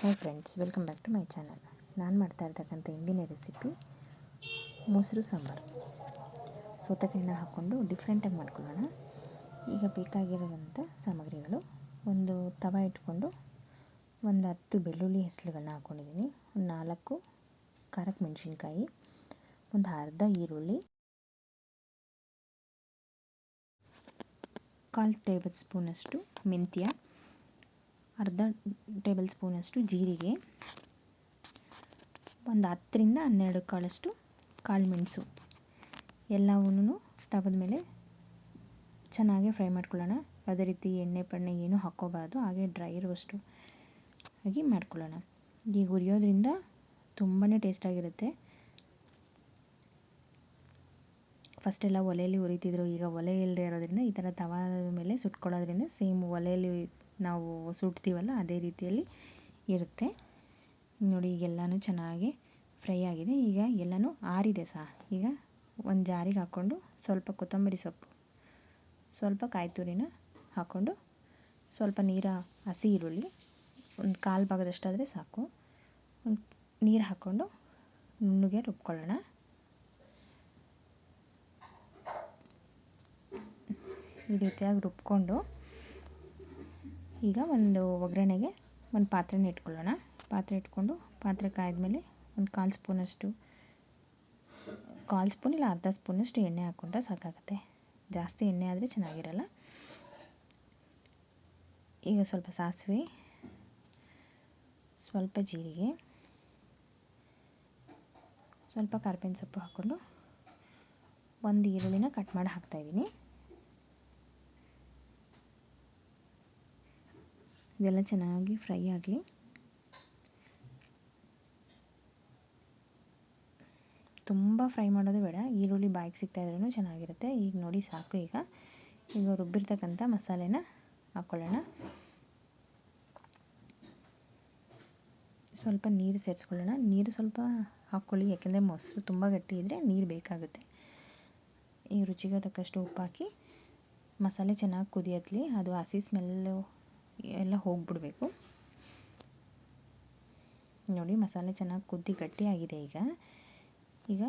Hi friends, welcome back to my channel. ನಾನು ಮಾಡ್ತಾ ಇರ್ತಕ್ಕಂಥ ಇಂದಿನ ರೆಸಿಪಿ ಮೊಸರು ಸಾಂಬಾರು. ಸೌತೆಕಾಯಿನ ಹಾಕ್ಕೊಂಡು ಡಿಫ್ರೆಂಟಾಗಿ ಮಾಡ್ಕೊಳ್ಳೋಣ. ಈಗ ಬೇಕಾಗಿರೋವಂಥ ಸಾಮಗ್ರಿಗಳು: ಒಂದು ತವ ಇಟ್ಕೊಂಡು ಒಂದು 10 ಬೆಳ್ಳುಳ್ಳಿ ಹೆಸರುಗಳನ್ನ ಹಾಕ್ಕೊಂಡಿದ್ದೀನಿ, ಒಂದು 4 ಖಾರಕ್ಕೆ ಮೆಣಸಿನ್ಕಾಯಿ, ಒಂದು ಅರ್ಧ ಈರುಳ್ಳಿ, 1/4 ಟೇಬಲ್ ಸ್ಪೂನಷ್ಟು ಮೆಂತ್ಯ, ಅರ್ಧ ಟೇಬಲ್ ಸ್ಪೂನಷ್ಟು ಜೀರಿಗೆ, ಒಂದು 10ರಿಂದ 12 ಕಾಳಷ್ಟು ಕಾಳು ಮೆಣಸು ಎಲ್ಲವನ್ನೂ ತವದ ಮೇಲೆ ಚೆನ್ನಾಗಿ ಫ್ರೈ ಮಾಡ್ಕೊಳ್ಳೋಣ. ಯಾವುದೇ ರೀತಿ ಎಣ್ಣೆ ಪಣ್ಣೆ ಏನೂ ಹಾಕ್ಕೋಬಾರ್ದು, ಹಾಗೆ ಡ್ರೈ ರೋಸ್ಟು ಆಗಿ ಮಾಡ್ಕೊಳ್ಳೋಣ. ಈಗ ಹುರಿಯೋದ್ರಿಂದ ತುಂಬಾ ಟೇಸ್ಟಾಗಿರುತ್ತೆ. ಫಸ್ಟೆಲ್ಲ ಒಲೆಯಲ್ಲಿ ಹುರಿತಿದ್ರು, ಈಗ ಒಲೆ ಇಲ್ಲದೆ ಇರೋದ್ರಿಂದ ಈ ಥರ ತವಾದ ಮೇಲೆ ಸುಟ್ಕೊಳ್ಳೋದ್ರಿಂದ ಸೇಮ್ ಒಲೆಯಲ್ಲಿ ನಾವು ಸುಡ್ತೀವಲ್ಲ ಅದೇ ರೀತಿಯಲ್ಲಿ ಇರುತ್ತೆ. ನೋಡಿ, ಈಗೆಲ್ಲನೂ ಚೆನ್ನಾಗಿ ಫ್ರೈ ಆಗಿದೆ. ಈಗ ಎಲ್ಲನೂ ಆರಿದೆ ಸಹ. ಈಗ ಒಂದು ಜಾರಿಗೆ ಹಾಕ್ಕೊಂಡು ಸ್ವಲ್ಪ ಕೊತ್ತಂಬರಿ ಸೊಪ್ಪು, ಸ್ವಲ್ಪ ಕಾಯಿ ತುರಿನ ಹಾಕ್ಕೊಂಡು, ಸ್ವಲ್ಪ ಹಸಿ ಈರುಳ್ಳಿ ಒಂದು 1/4 ಭಾಗದಷ್ಟಾದರೆ ಸಾಕು, ಒಂದು ನೀರು ಹಾಕ್ಕೊಂಡು ನುಣ್ಣಗೆ ರುಬ್ಕೊಳ್ಳೋಣ. ಈ ರೀತಿಯಾಗಿ ರುಬ್ಕೊಂಡು ಈಗ ಒಂದು ಒಗ್ಗರಣೆಗೆ ಒಂದು ಪಾತ್ರೆನ ಇಟ್ಕೊಳ್ಳೋಣ. ಪಾತ್ರೆ ಇಟ್ಕೊಂಡು ಪಾತ್ರೆ ಕಾಯ್ದಮೇಲೆ ಒಂದು 1/4 ಸ್ಪೂನಷ್ಟು, 1/4 ಸ್ಪೂನ್ ಇಲ್ಲ ಅರ್ಧ ಸ್ಪೂನಷ್ಟು ಎಣ್ಣೆ ಹಾಕ್ಕೊಂಡ್ರೆ ಸಾಕಾಗುತ್ತೆ. ಜಾಸ್ತಿ ಎಣ್ಣೆ ಆದರೆ ಚೆನ್ನಾಗಿರಲ್ಲ. ಈಗ ಸ್ವಲ್ಪ ಸಾಸಿವೆ, ಸ್ವಲ್ಪ ಜೀರಿಗೆ, ಸ್ವಲ್ಪ ಕರಿಬೇವಿನ ಸೊಪ್ಪು ಹಾಕ್ಕೊಂಡು ಒಂದು ಈರುಳ್ಳಿನ ಕಟ್ ಮಾಡಿ ಹಾಕ್ತಾಯಿದ್ದೀನಿ. ಇದೆಲ್ಲ ಚೆನ್ನಾಗಿ ಫ್ರೈ ಆಗಲಿ. ತುಂಬ ಫ್ರೈ ಮಾಡೋದು ಬೇಡ, ಈರುಳ್ಳಿ ಬಾಯಿಗೆ ಸಿಗ್ತಾಯಿದ್ರೂ ಚೆನ್ನಾಗಿರುತ್ತೆ. ಈಗ ನೋಡಿ ಸಾಕು. ಈಗ ರುಬ್ಬಿರ್ತಕ್ಕಂಥ ಮಸಾಲೆನ ಹಾಕ್ಕೊಳ್ಳೋಣ. ಸ್ವಲ್ಪ ನೀರು ಸೇರಿಸ್ಕೊಳ್ಳೋಣ. ನೀರು ಸ್ವಲ್ಪ ಹಾಕ್ಕೊಳ್ಳಿ, ಯಾಕೆಂದರೆ ಮೊಸರು ತುಂಬ ಗಟ್ಟಿ ಇದ್ದರೆ ನೀರು ಬೇಕಾಗುತ್ತೆ. ಈ ರುಚಿಗೆ ತಕ್ಕಷ್ಟು ಉಪ್ಪು ಹಾಕಿ ಮಸಾಲೆ ಚೆನ್ನಾಗಿ ಕುದಿಯತ್ಲಿ, ಅದು ಹಸಿ ಸ್ಮೆಲ್ಲು ಎಲ್ಲ ಹೋಗಿಬಿಡ್ಬೇಕು. ನೋಡಿ, ಮಸಾಲೆ ಚೆನ್ನಾಗಿ ಕುದ್ದಿ ಗಟ್ಟಿಯಾಗಿದೆ. ಈಗ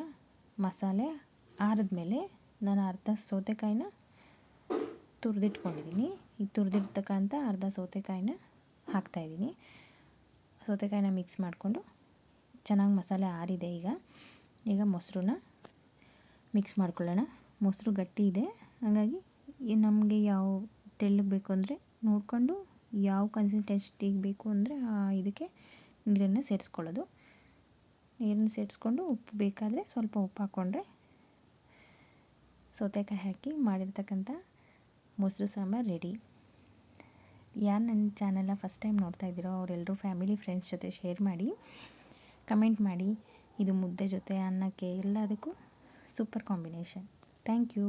ಮಸಾಲೆ ಆರಿದ್ಮೇಲೆ ನಾನು ಅರ್ಧ ಸೌತೆಕಾಯಿನ ತುರಿದಿಟ್ಕೊಂಡಿದ್ದೀನಿ. ಈ ತುರಿದಿರ್ತಕ್ಕಂಥ ಅರ್ಧ ಸೌತೆಕಾಯಿನ ಹಾಕ್ತಾಯಿದ್ದೀನಿ. ಸೌತೆಕಾಯಿನ ಮಿಕ್ಸ್ ಮಾಡಿಕೊಂಡು ಚೆನ್ನಾಗಿ ಮಸಾಲೆ ಆರಿದೆ. ಈಗ ಮೊಸರನ್ನ ಮಿಕ್ಸ್ ಮಾಡ್ಕೊಳ್ಳೋಣ. ಮೊಸರು ಗಟ್ಟಿ ಇದೆ, ಹಾಗಾಗಿ ನಮಗೆ ಯಾವ ತೆಳ್ಳಗೆ ಬೇಕು ಅಂದರೆ ನೋಡಿಕೊಂಡು, ಯಾವ ಕನ್ಸಿಸ್ಟೆನ್ಸಿಗೆ ಬೇಕು ಅಂದರೆ ಇದಕ್ಕೆ ನೀರನ್ನು ಸೇರಿಸ್ಕೊಳ್ಳೋದು. ನೀರನ್ನು ಸೇರಿಸ್ಕೊಂಡು ಉಪ್ಪು ಬೇಕಾದರೆ ಸ್ವಲ್ಪ ಉಪ್ಪು ಹಾಕ್ಕೊಂಡ್ರೆ ಸೌತೆಕಾಯಿ ಹಾಕಿ ಮಾಡಿರ್ತಕ್ಕಂಥ ಮೊಸರು ಸಾಂಬಾರು ರೆಡಿ. ಯಾರು ನನ್ನ ಚಾನಲ್ನ ಫಸ್ಟ್ ಟೈಮ್ ನೋಡ್ತಾ ಇದ್ದೀರೋ ಅವರೆಲ್ಲರೂ ಫ್ಯಾಮಿಲಿ ಫ್ರೆಂಡ್ಸ್ ಜೊತೆ ಶೇರ್ ಮಾಡಿ, ಕಮೆಂಟ್ ಮಾಡಿ. ಇದು ಮುದ್ದೆ ಜೊತೆ, ಅನ್ನಕ್ಕೆ ಎಲ್ಲದಕ್ಕೂ ಸೂಪರ್ ಕಾಂಬಿನೇಷನ್. Thank you.